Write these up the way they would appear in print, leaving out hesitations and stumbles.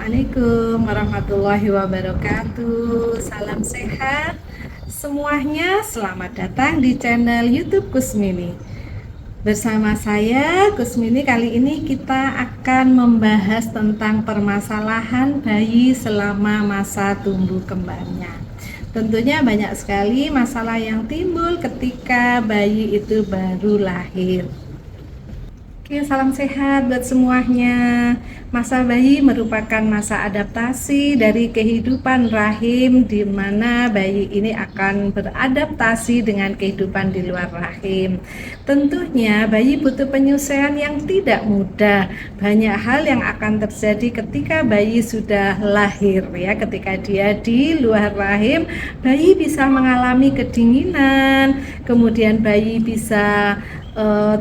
Assalamualaikum warahmatullahi wabarakatuh. Salam sehat semuanya. Selamat datang di channel YouTube Kusmini. Bersama saya Kusmini, kali ini kita akan membahas tentang permasalahan bayi selama masa tumbuh kembangnya. Tentunya banyak sekali masalah yang timbul ketika bayi itu baru lahir. Oke, salam sehat buat semuanya. Masa bayi merupakan masa adaptasi dari kehidupan rahim, di mana bayi ini akan beradaptasi dengan kehidupan di luar rahim. Tentunya bayi butuh penyesuaian yang tidak mudah. Banyak hal yang akan terjadi ketika bayi sudah lahir ya. Ketika dia di luar rahim, bayi bisa mengalami kedinginan, kemudian bayi bisa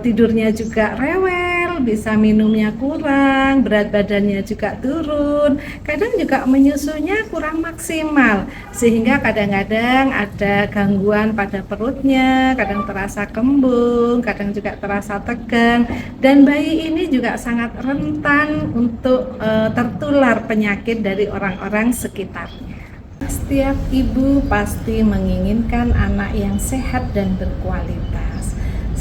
tidurnya juga rewel, bisa minumnya kurang, berat badannya juga turun, kadang juga menyusunya kurang maksimal, sehingga kadang-kadang ada gangguan pada perutnya, kadang terasa kembung, kadang juga terasa tegang, dan bayi ini juga sangat rentan untuk tertular penyakit dari orang-orang sekitarnya. Setiap ibu pasti menginginkan anak yang sehat dan berkualitas.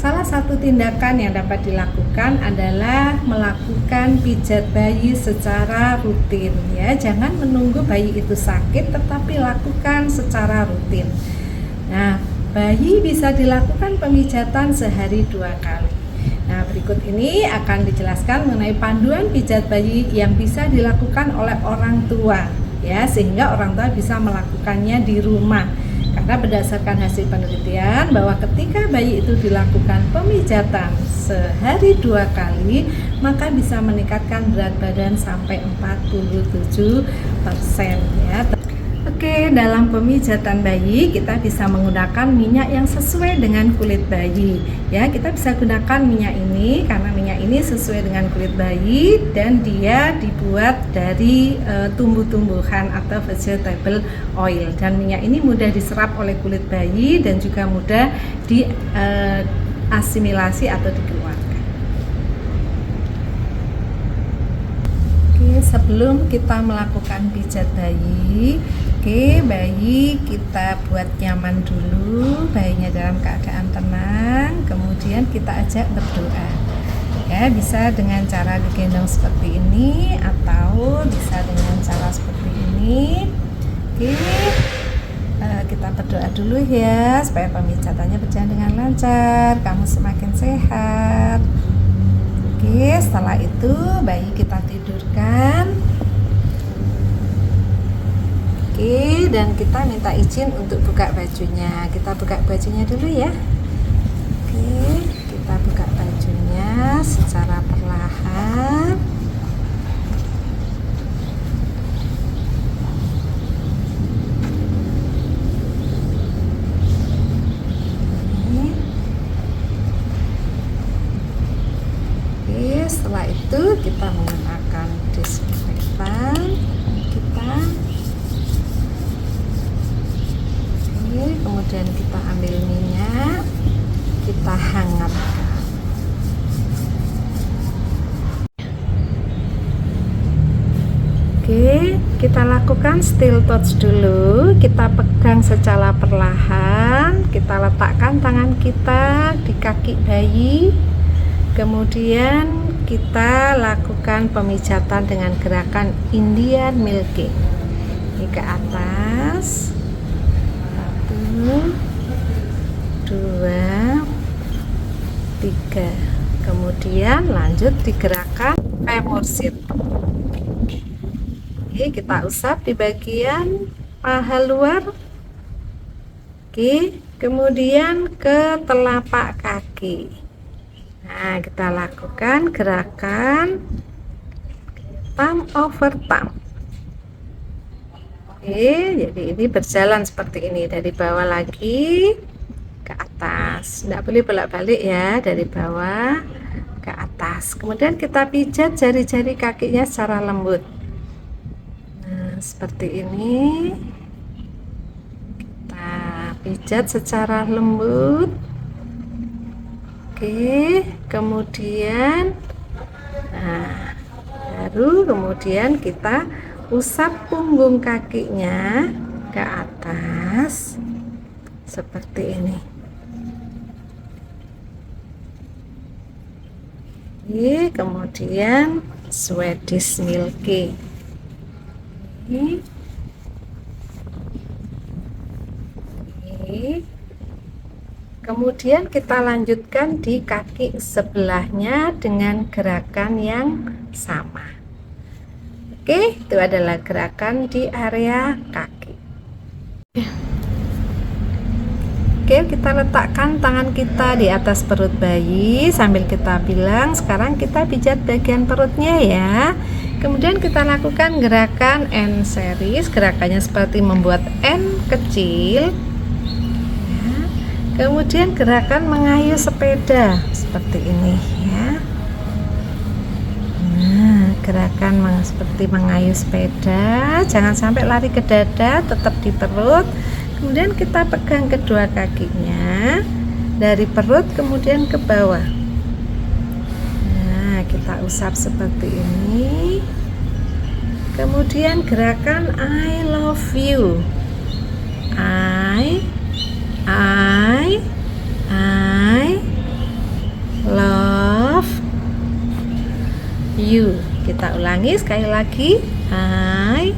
Salah satu tindakan yang dapat dilakukan adalah melakukan pijat bayi secara rutin ya. Jangan menunggu bayi itu sakit, tetapi lakukan secara rutin. Nah, bayi bisa dilakukan pemijatan sehari 2 kali. Nah, berikut ini akan dijelaskan mengenai panduan pijat bayi yang bisa dilakukan oleh orang tua ya, sehingga orang tua bisa melakukannya di rumah. Karena berdasarkan hasil penelitian bahwa ketika bayi itu dilakukan pemijatan sehari 2 kali, maka bisa meningkatkan berat badan sampai 47% ya. Oke, dalam pemijatan bayi kita bisa menggunakan minyak yang sesuai dengan kulit bayi ya. Kita bisa gunakan minyak ini karena minyak ini sesuai dengan kulit bayi dan dia dibuat dari tumbuh-tumbuhan atau vegetable oil, dan minyak ini mudah diserap oleh kulit bayi dan juga mudah diasimilasi atau dikeluarkan. Oke, sebelum kita melakukan pijat bayi, bayi kita buat nyaman dulu, bayinya dalam keadaan tenang, kemudian kita ajak berdoa. Ya, bisa dengan cara digendong seperti ini atau bisa dengan cara seperti ini. Oke, kita berdoa dulu ya supaya pemijatannya berjalan dengan lancar, kamu semakin sehat. Oke, setelah itu bayi kita tidurkan. Oke, dan kita minta izin untuk buka bajunya. Kita buka bajunya dulu ya. Oke, kita buka bajunya secara perlahan. Oke, setelah itu kita menggunakan disinfektan kita. Kemudian kita ambil minyak, kita hangatkan. Oke, kita lakukan still touch dulu. Kita pegang secara perlahan, kita letakkan tangan kita di kaki bayi. Kemudian kita lakukan pemijatan dengan gerakan Indian milking. Ini ke atas. 1, 2, 3. Kemudian lanjut di gerakan femur sit. Oke, kita usap di bagian paha luar. Oke, kemudian ke telapak kaki. Nah, kita lakukan gerakan thumb over thumb. Oke, jadi ini berjalan seperti ini, dari bawah lagi ke atas, tidak boleh bolak-balik ya, dari bawah ke atas. Kemudian kita pijat jari-jari kakinya secara lembut. Nah, seperti ini kita pijat secara lembut. Oke, kemudian baru kemudian kita usap punggung kakinya ke atas seperti ini. Oke, kemudian Swedish Milky. Oke. Kemudian kita lanjutkan di kaki sebelahnya dengan gerakan yang sama. Oke, itu adalah gerakan di area kaki. Oke, kita letakkan tangan kita di atas perut bayi sambil kita bilang, sekarang kita pijat bagian perutnya ya. Kemudian kita lakukan gerakan N series, gerakannya seperti membuat N kecil. Kemudian gerakan mengayuh sepeda seperti ini ya. Nah, gerakan seperti mengayuh sepeda, jangan sampai lari ke dada, tetap di perut. Kemudian kita pegang kedua kakinya dari perut kemudian ke bawah. Nah, kita usap seperti ini. Kemudian gerakan I love you. I love you. Kita ulangi sekali lagi. I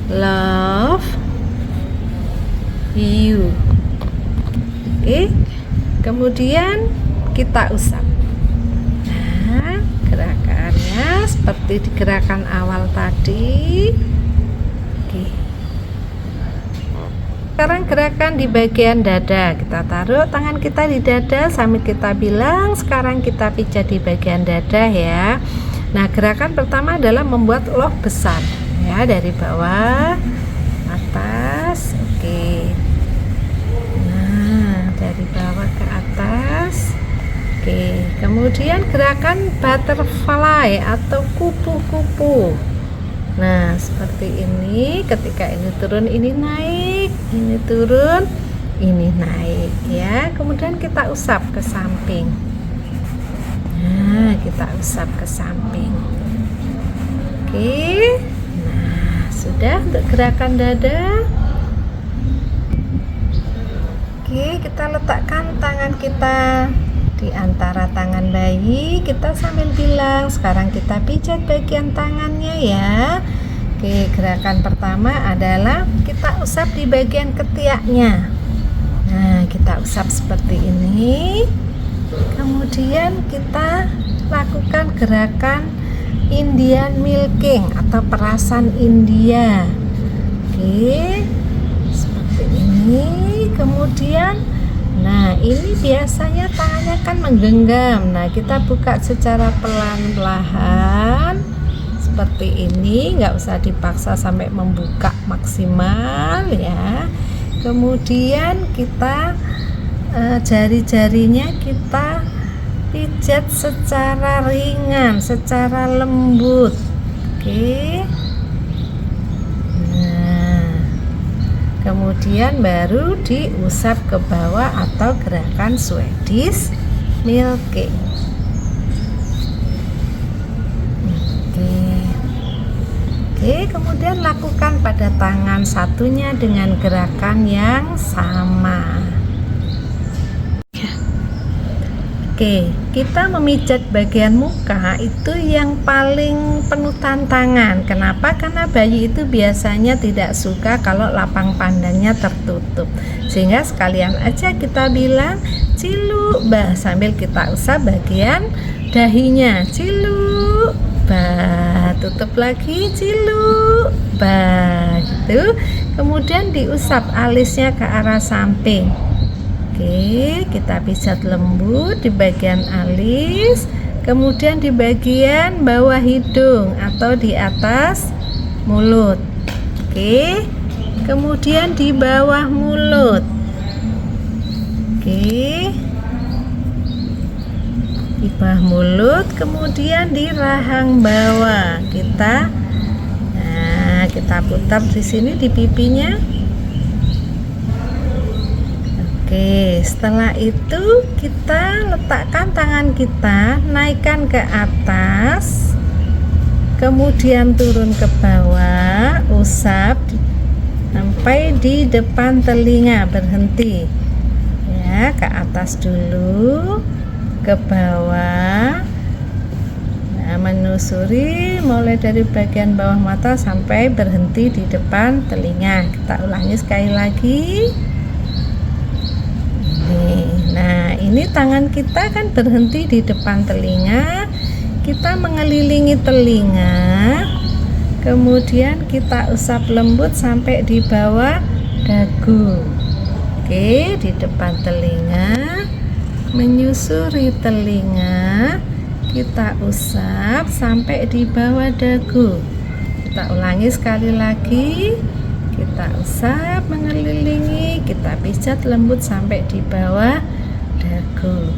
love you. Oke. Kemudian kita usap. Nah, gerakannya seperti di gerakan awal tadi. Oke. Sekarang gerakan di bagian dada. Kita taruh tangan kita di dada sambil kita bilang, sekarang kita pijat di bagian dada ya. Nah, gerakan pertama adalah membuat loh besar ya, dari bawah atas. Oke. Nah, dari bawah ke atas. Oke. Kemudian gerakan butterfly atau kupu-kupu. Nah, seperti ini, ketika ini turun, ini naik, ini turun, ini naik ya. Kemudian kita usap ke samping. Nah, kita usap ke samping. Oke. Nah, sudah untuk gerakan dada. Oke, kita letakkan tangan kita di antara tangan bayi, kita sambil bilang, sekarang kita pijat bagian tangannya ya. Oke, gerakan pertama adalah kita usap di bagian ketiaknya. Nah, kita usap seperti ini. Kemudian kita lakukan gerakan Indian milking atau perasan India. Oke, seperti ini. Kemudian nah, ini biasanya tangannya kan menggenggam. Nah, kita buka secara pelan-pelan seperti ini, nggak usah dipaksa sampai membuka maksimal ya. Kemudian kita jari-jarinya kita pijat secara ringan, secara lembut. Oke. Kemudian baru diusap ke bawah atau gerakan Swedish Milky. Oke, kemudian lakukan pada tangan satunya dengan gerakan yang sama. Oke, kita memijat bagian muka itu yang paling penuh tantangan. Kenapa? Karena bayi itu biasanya tidak suka kalau lapang pandangnya tertutup. Sehingga sekalian aja kita bilang cilu bah sambil kita usap bagian dahinya. Cilu bah, tutup lagi cilu bah gitu. Kemudian diusap alisnya ke arah samping. Oke, kita pijat lembut di bagian alis, kemudian di bagian bawah hidung atau di atas mulut. Oke, kemudian di bawah mulut. Oke, di bawah mulut, kemudian di rahang bawah. Kita putar di sini di pipinya. Oke, setelah itu kita letakkan tangan kita, naikkan ke atas, kemudian turun ke bawah, usap sampai di depan telinga, berhenti ya, ke atas dulu, ke bawah. Nah, menusuri mulai dari bagian bawah mata sampai berhenti di depan telinga. Kita ulangi sekali lagi. Nah, ini tangan kita kan berhenti di depan telinga, kita mengelilingi telinga, kemudian kita usap lembut sampai di bawah dagu. Oke, di depan telinga, menyusuri telinga, kita usap sampai di bawah dagu. Kita ulangi sekali lagi. Kita usap mengelilingi, kita pijat lembut sampai di bawah dagu.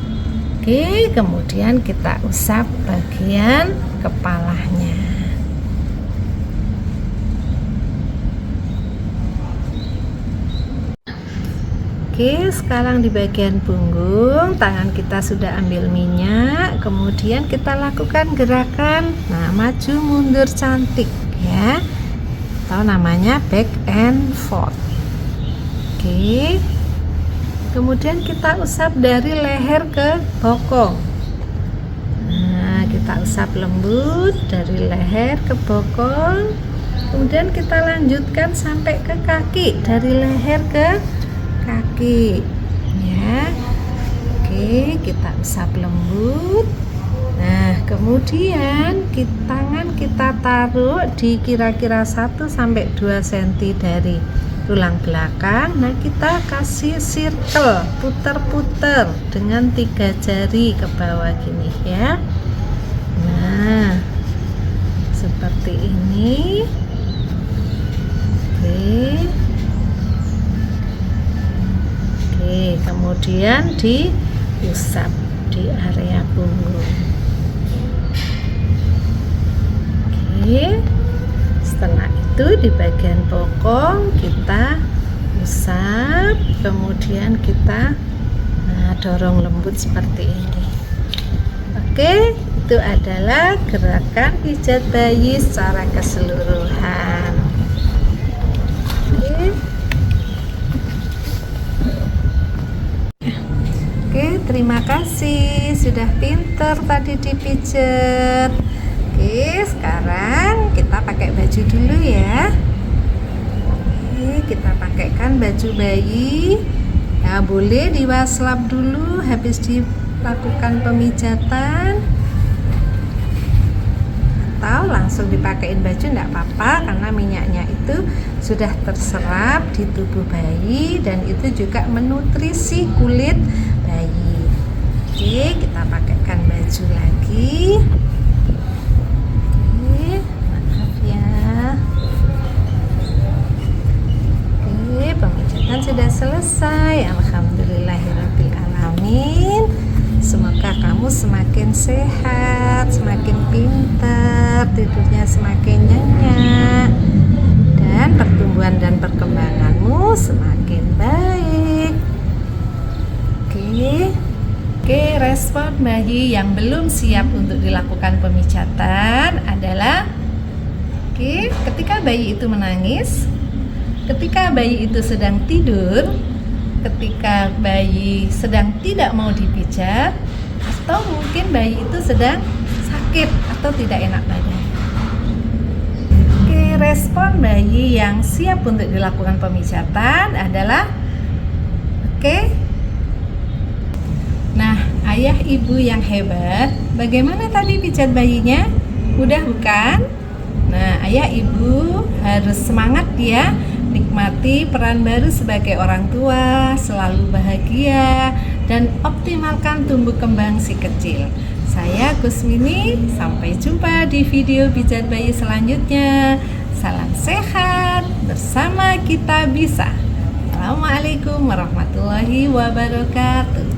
Oke, kemudian kita usap bagian kepalanya. Oke, sekarang di bagian punggung, tangan kita sudah ambil minyak, kemudian kita lakukan gerakan maju mundur cantik ya, atau namanya back and forth. Oke, kemudian kita usap dari leher ke bokong. Nah, kita usap lembut dari leher ke bokong, kemudian kita lanjutkan sampai ke kaki, dari leher ke kaki ya. Oke, kita usap lembut. Nah, kemudian tangan kita taruh di kira-kira 1-2 cm dari tulang belakang. Nah, kita kasih circle, puter-puter dengan 3 jari ke bawah gini ya. Nah, seperti ini. Oke, kemudian diusap di area punggung. Setelah itu di bagian bokong kita usap, kemudian kita dorong lembut seperti ini. Oke, itu adalah gerakan pijat bayi secara keseluruhan. Oke, terima kasih sudah pinter tadi dipijat. Oke, sekarang kita pakai baju dulu ya. Oke, kita pakaikan baju bayi. Nah, boleh diwaslap dulu habis dilakukan pemijatan, atau langsung dipakein baju enggak apa-apa, karena minyaknya itu sudah terserap di tubuh bayi dan itu juga menutrisi kulit bayi. Oke, kita pakaikan baju lagi. Pemijatan sudah selesai. Alhamdulillahirabbil alamin. Semoga kamu semakin sehat, semakin pintar, tidurnya semakin nyenyak, dan pertumbuhan dan perkembanganmu semakin baik. Oke, respon bayi yang belum siap untuk dilakukan pemijatan adalah ketika bayi itu menangis, ketika bayi itu sedang tidur, ketika bayi sedang tidak mau dipijat, atau mungkin bayi itu sedang sakit atau tidak enak badan. Oke, respon bayi yang siap untuk dilakukan pemijatan adalah nah, ayah ibu yang hebat, bagaimana tadi pijat bayinya? Mudah bukan? Nah, ayah ibu harus semangat ya, nikmati peran baru sebagai orang tua, selalu bahagia, dan optimalkan tumbuh kembang si kecil. Saya Kusmini, sampai jumpa di video pijat bayi selanjutnya. Salam sehat, bersama kita bisa. Assalamualaikum warahmatullahi wabarakatuh.